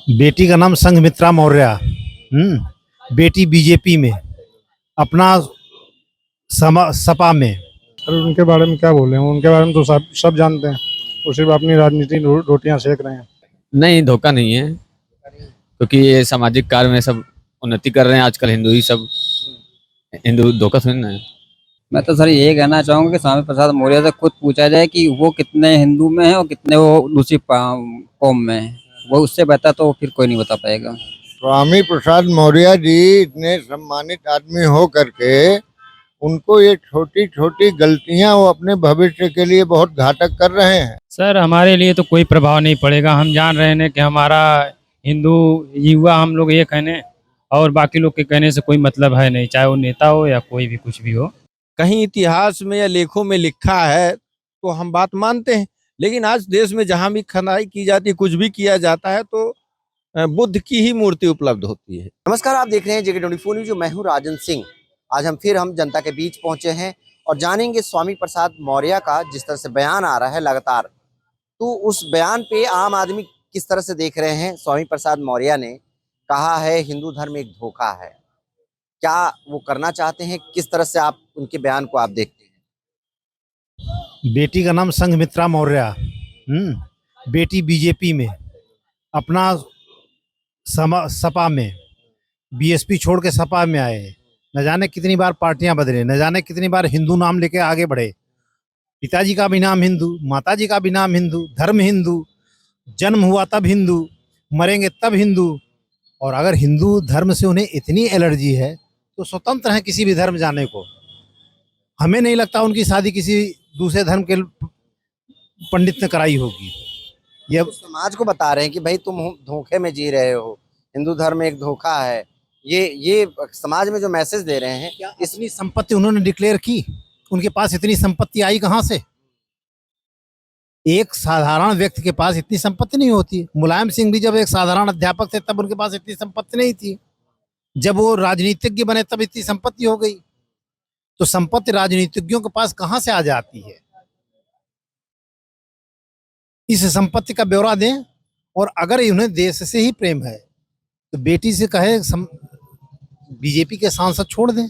बेटी का नाम संघमित्रा मौर्य। बेटी बीजेपी में, अपना सपा में। अरे उनके बारे में क्या बोले, उनके बारे में तो सब जानते हैं। वो सिर्फ अपनी राजनीति रोटियां सेक रहे हैं। नहीं, धोखा नहीं है, क्योंकि ये सामाजिक कार्य में सब उन्नति कर रहे हैं आजकल। हिंदू ही सब, हिंदू धोखा थोड़ी ना है। मैं तो सर ये कहना चाहूंगा कि स्वामी प्रसाद मौर्य से खुद पूछा जाए कि वो कितने हिंदू में है और कितने वो दूसरी कौम में है। वो उससे बेहतर तो फिर कोई नहीं बता पाएगा। स्वामी प्रसाद मौर्य जी इतने सम्मानित आदमी हो करके उनको ये छोटी छोटी गलतियां वो अपने भविष्य के लिए बहुत घातक कर रहे हैं। सर हमारे लिए तो कोई प्रभाव नहीं पड़ेगा। हम जान रहे हैं कि हमारा हिंदू युवा हम लोग एक है ने, और बाकी लोग के कहने से कोई मतलब है नहीं, चाहे वो नेता हो या कोई भी कुछ भी हो। कहीं इतिहास में या लेखों में लिखा है तो हम बात मानते हैं, लेकिन आज देश में जहां भी खनाई की जाती है, कुछ भी किया जाता है, तो बुद्ध की ही मूर्ति उपलब्ध होती है। नमस्कार, आप देख रहे हैं JK24 न्यूज। मैं हूं राजन सिंह। आज हम जनता के बीच पहुंचे हैं और जानेंगे स्वामी प्रसाद मौर्य का जिस तरह से बयान आ रहा है लगातार, तो उस बयान पे आम आदमी किस तरह से देख रहे हैं। स्वामी प्रसाद मौर्य ने कहा है हिंदू धर्म एक धोखा है, क्या वो करना चाहते हैं, किस तरह से आप उनके बयान को आप देखते हैं। बेटी का नाम संघमित्रा मौर्य। बेटी बीजेपी में, अपना सपा में, बीएसपी छोड़ के सपा में आए। न जाने कितनी बार पार्टियां बदले, न जाने कितनी बार हिंदू नाम लेके आगे बढ़े। पिताजी का भी नाम हिंदू, माताजी का भी नाम हिंदू, धर्म हिंदू, जन्म हुआ तब हिंदू, मरेंगे तब हिंदू। और अगर हिंदू धर्म से उन्हें इतनी एलर्जी है तो स्वतंत्र हैं किसी भी धर्म जाने को। हमें नहीं लगता उनकी शादी किसी दूसरे धर्म के पंडित ने कराई होगी। ये समाज को बता रहे हैं कि भाई तुम धोखे में जी रहे हो, हिंदू धर्म एक धोखा है। ये समाज में जो मैसेज दे रहे हैं। क्या इतनी संपत्ति उन्होंने डिक्लेयर की? उनके पास इतनी संपत्ति आई कहां से? एक साधारण व्यक्ति के पास इतनी संपत्ति नहीं होती। मुलायम सिंह भी जब एक साधारण अध्यापक थे तब उनके पास इतनी संपत्ति नहीं थी। जब वो राजनीतिज्ञ बने तब इतनी संपत्ति हो गई। तो संपत्ति राजनीतिज्ञों के पास कहां से आ जाती है? इस संपत्ति का ब्यौरा दें। और अगर उन्हें देश से ही प्रेम है तो बेटी से कहे बीजेपी के सांसद छोड़ दें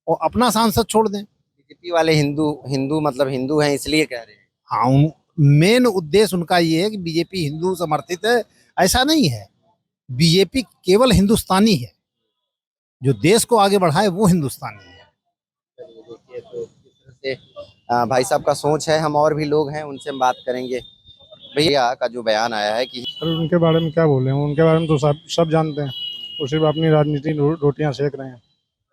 और अपना सांसद छोड़ दें। बीजेपी वाले हिंदू मतलब हिंदू हैं इसलिए कह रहे हैं। हाँ, मेन उद्देश्य उनका ये है कि बीजेपी हिंदू समर्थित है, ऐसा नहीं है। बीजेपी केवल हिंदुस्तानी है, जो देश को आगे बढ़ाए वो हिंदुस्तानी है। देखिए तो किस तरह से भाई साहब का सोच है। हम और भी लोग हैं, उनसे हम बात करेंगे। भैया का जो बयान आया है कि अरे उनके बारे में क्या बोले, उनके बारे में तो सब जानते हैं। वो सिर्फ अपनी राजनीति रोटियां सेक रहे हैं।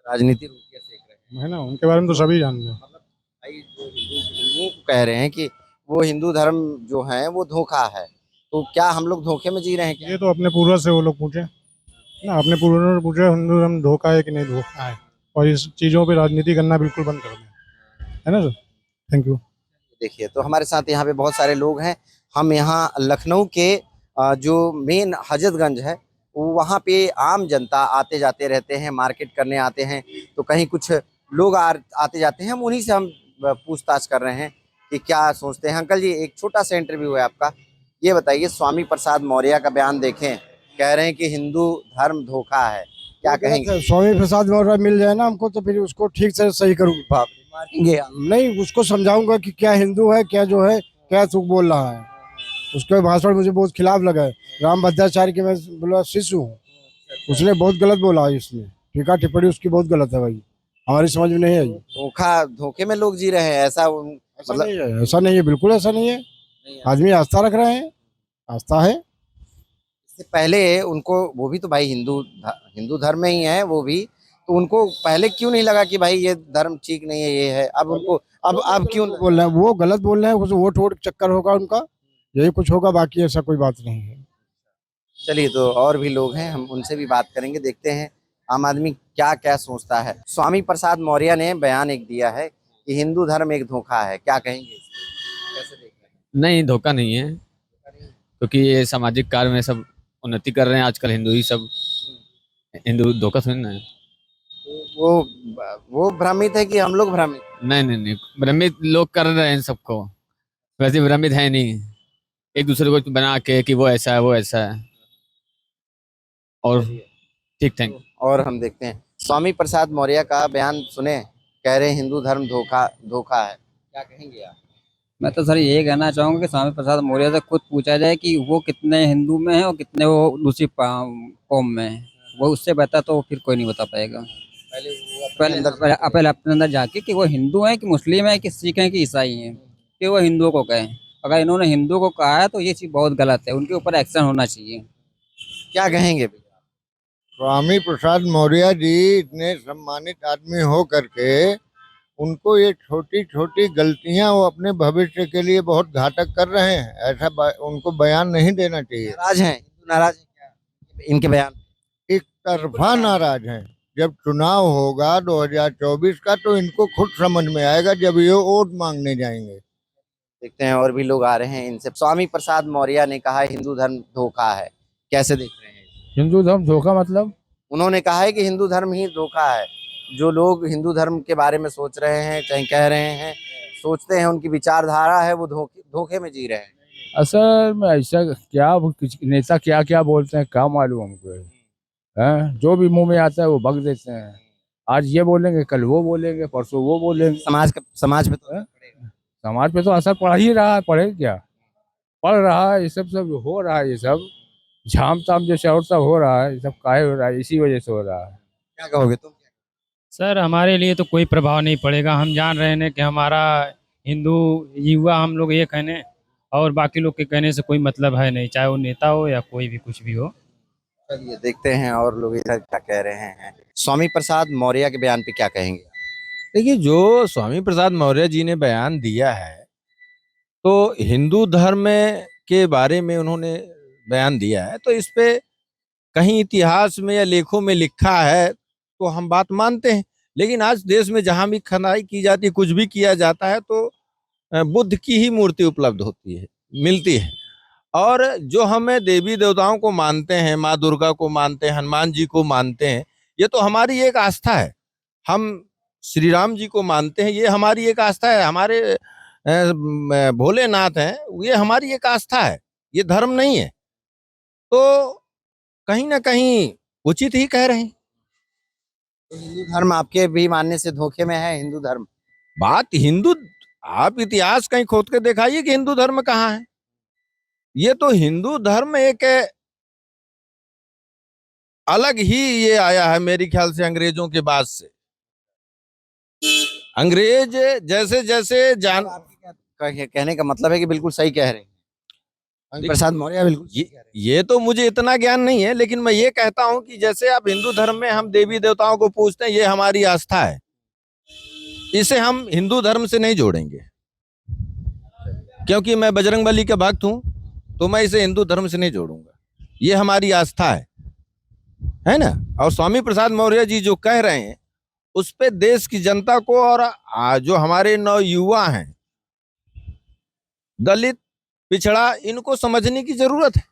राजनीति रोटियां सेक रहे हैं, है ना, उनके बारे में तो सभी जानते हैं। मतलब भाई जो हिंदुओं को कह रहे हैं कि वो हिंदू धर्म जो है वो धोखा है, तो क्या हम लोग धोखे में जी रहे हैं क्या? ये तो अपने पूर्वज से वो लोग पूछे ना, अपने पूर्वजों से पूछे हिंदू धर्म धोखा है कि नहीं धोखा है, और इस चीज़ों पे राजनीति करना बिल्कुल बंद कर दें। है ना सर, थैंक यू। देखिए तो हमारे साथ यहाँ पे बहुत सारे लोग हैं। हम यहाँ लखनऊ के जो मेन हजरतगंज है वहाँ पे आम जनता आते जाते रहते हैं, मार्केट करने आते हैं, तो कहीं कुछ लोग आते जाते हैं। हम उन्हीं से हम पूछताछ कर रहे हैं कि क्या सोचते हैं। अंकल जी, एक छोटा सा इंटरव्यू है आपका, ये बताइए, स्वामी प्रसाद मौर्य का बयान देखें, कह रहे हैं कि हिंदू धर्म धोखा है, क्या कहेंगे? स्वामी प्रसाद मौर्य मिल जाए ना हमको तो फिर उसको ठीक से सही करूँगा। मारेंगे नहीं, उसको समझाऊंगा कि क्या हिंदू है, क्या जो है, क्या तू बोल रहा है। उसके भाषण मुझे बहुत खिलाफ लगा है। राम भद्राचार्य के मैं बोला शिष्य हूँ, उसने बहुत गलत बोला है। इसमें टीका टिप्पणी उसकी बहुत गलत है भाई, हमारी समझ में नहीं आई। धोखे में लोग जी रहे हैं, ऐसा मतलब नहीं है, ऐसा नहीं है, बिल्कुल ऐसा नहीं है। आदमी आस्था रख रहे हैं, आस्था है। इससे पहले उनको, वो भी तो भाई हिंदू धर्म में ही है वो भी, तो उनको पहले क्यों नहीं लगा कि भाई ये धर्म ठीक नहीं है, ये है? अब उनको अब क्यों बोल रहे हैं? वो गलत बोल रहे हैं, वोट वोट चक्कर होगा उनका, यही कुछ होगा, बाकी ऐसा कोई बात नहीं है। चलिए, तो और भी लोग हैं, हम उनसे भी बात करेंगे, देखते हैं आम आदमी क्या क्या सोचता है। स्वामी प्रसाद मौर्य ने बयान एक दिया है कि हिंदू धर्म एक धोखा है, क्या कहेंगे? कैसे देख रहे हैं? नहीं, धोखा नहीं है, क्योंकि ये सामाजिक कार्य में सब उन्नति कर रहे हैं आजकल। हिंदू ही सब, हिंदू धोखा थोड़ी ना है। वो भ्रमित है कि हम लोग भ्रमित? नहीं नहीं नहीं, भ्रमित लोग कर रहे हैं सबको, वैसे भ्रमित है नहीं। एक दूसरे को बना के कि वो ऐसा है वो ऐसा है। और ठीक थैंक। और हम देखते हैं स्वामी प्रसाद मौर्य का बयान सुने, कह रहे हैं हिंदू धर्म धोखा धोखा है, क्या कहेंगे आप? मैं तो सर ये कहना चाहूंगा कि स्वामी प्रसाद मौर्य से खुद पूछा जाए कि वो कितने हिंदू में है और कितने वो दूसरी कौम में है। वो उससे बेहतर तो फिर कोई नहीं बता पाएगा। पहले वो अपने पहले अंदर पहले अपने अंदर जाके कि वो हिंदू है कि मुस्लिम है कि सिख है कि ईसाई है, कि वो हिंदुओं को कहें। अगर इन्होंने हिंदू को कहा है तो ये चीज़ बहुत गलत है, उनके ऊपर एक्शन होना चाहिए। क्या कहेंगे? स्वामी प्रसाद मौर्य जी इतने सम्मानित आदमी हो करके उनको ये छोटी छोटी गलतियां वो अपने भविष्य के लिए बहुत घातक कर रहे हैं। ऐसा उनको बयान नहीं देना चाहिए। नाराज हैं हिंदू, नाराज हैं क्या इनके बयान? एक तरफा नाराज हैं। जब चुनाव होगा 2024 का तो इनको खुद समझ में आएगा जब ये वोट मांगने जाएंगे। देखते हैं और भी लोग आ रहे हैं इनसे। स्वामी प्रसाद मौर्य ने कहा हिंदू धर्म धोखा है, कैसे देख रहे हैं? हिंदू धर्म धोखा मतलब? उन्होंने कहा है कि हिंदू धर्म ही धोखा है। जो लोग हिंदू धर्म के बारे में सोच रहे हैं, चाहे कह रहे हैं, सोचते हैं, उनकी विचारधारा है, वो धोखे में जी रहे हैं। असल में ऐसा क्या नेता क्या क्या बोलते हैं क्या मालूम हमको है। जो भी मुंह में आता है वो बक देते हैं। आज ये बोलेंगे, कल वो बोलेंगे, परसों वो बोलेंगे। समाज पे तो समाज पे तो असर पड़ ही रहा है। पढ़े क्या, पढ़ रहा है। ये सब हो रहा है। ये सब झाम ताम जैसे और सब हो रहा है। ये सब काहे हो रहा है? इसी वजह से हो रहा है। क्या कहोगे तुम? सर हमारे लिए तो कोई प्रभाव नहीं पड़ेगा। हम जान रहे हैं कि हमारा हिंदू युवा हम लोग एक है ने, और बाकी लोग के कहने से कोई मतलब है नहीं, चाहे वो नेता हो या कोई भी कुछ भी हो। चलिए देखते हैं और लोग इधर क्या कह रहे हैं। स्वामी प्रसाद मौर्य के बयान पे क्या कहेंगे? देखिए, जो स्वामी प्रसाद मौर्य जी ने बयान दिया है तो हिंदू धर्म के बारे में उन्होंने बयान दिया है, तो इस पे कहीं इतिहास में या लेखों में लिखा है तो हम बात मानते हैं। लेकिन आज देश में जहां भी खनाई की जाती है, कुछ भी किया जाता है, तो बुद्ध की ही मूर्ति उपलब्ध होती है, मिलती है। और जो हमें देवी देवताओं को मानते हैं, माँ दुर्गा को मानते हैं, हनुमान जी को मानते हैं, ये तो हमारी एक आस्था है। हम श्री राम जी को मानते हैं, ये हमारी एक आस्था है। हमारे भोलेनाथ हैं, ये हमारी एक आस्था है, ये धर्म नहीं है। तो कहीं ना कहीं उचित ही कह रहे हैं। तो हिंदू धर्म आपके भी मानने से धोखे में है? हिंदू धर्म बात हिंदू, आप इतिहास कहीं खोद के दिखाइए कि हिंदू धर्म कहाँ है। ये तो हिंदू धर्म एक अलग ही ये आया है मेरे ख्याल से अंग्रेजों के बाद से। अंग्रेज जैसे जैसे जान, कहने का मतलब है कि बिल्कुल सही कह रहे हैं स्वामी प्रसाद मौर्य, बिल्कुल सही कह रहे ये तो मुझे इतना ज्ञान नहीं है, लेकिन मैं ये कहता हूं कि जैसे आप हिंदू धर्म में हम देवी देवताओं को पूजते हैं, ये हमारी आस्था है, इसे हम हिंदू धर्म से नहीं जोड़ेंगे। क्योंकि मैं बजरंगबली का भक्त हूं, तो मैं इसे हिंदू धर्म से नहीं जोड़ूंगा। ये हमारी आस्था है ना। और स्वामी प्रसाद मौर्य जी जो कह रहे हैं उस पे देश की जनता को और जो हमारे नव युवा हैं, दलित, पिछड़ा, इनको समझने की जरूरत है।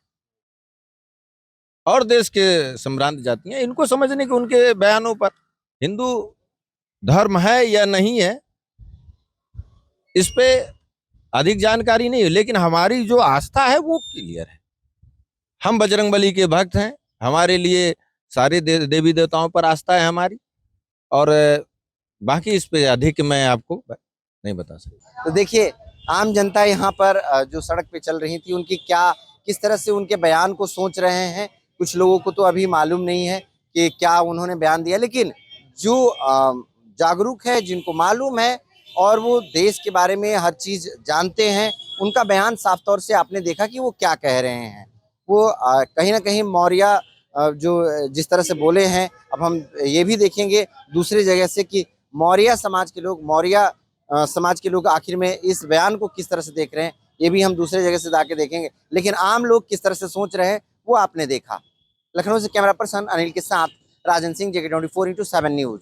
और देश के सम्रांत जातियां, इनको समझने की उनके बयानों पर हिंदू धर्म है या नहीं है, इस पे अधिक जानकारी नहीं है। लेकिन हमारी जो आस्था है वो क्लियर है। हम बजरंगबली के भक्त हैं, हमारे लिए सारे देवी देवताओं पर आस्था है हमारी। और बाकी इस पे अधिक मैं आपको नहीं बता सकता। तो देखिए आम जनता यहाँ पर जो सड़क पे चल रही थी, उनकी किस तरह से उनके बयान को सोच रहे हैं। कुछ लोगों को तो अभी मालूम नहीं है कि क्या उन्होंने बयान दिया, लेकिन जो जागरूक है, जिनको मालूम है और वो देश के बारे में हर चीज जानते हैं, उनका बयान साफ तौर से आपने देखा कि वो क्या कह रहे हैं। वो कहीं ना कहीं मौर्य जो जिस तरह से बोले हैं, अब हम ये भी देखेंगे दूसरी जगह से कि मौर्य समाज के लोग आखिर में इस बयान को किस तरह से देख रहे हैं, ये भी हम दूसरे जगह से जाके देखेंगे। लेकिन आम लोग किस तरह से सोच रहे हैं वो आपने देखा। लखनऊ से कैमरा पर्सन अनिल के साथ राजन सिंह, JK24/7 न्यूज।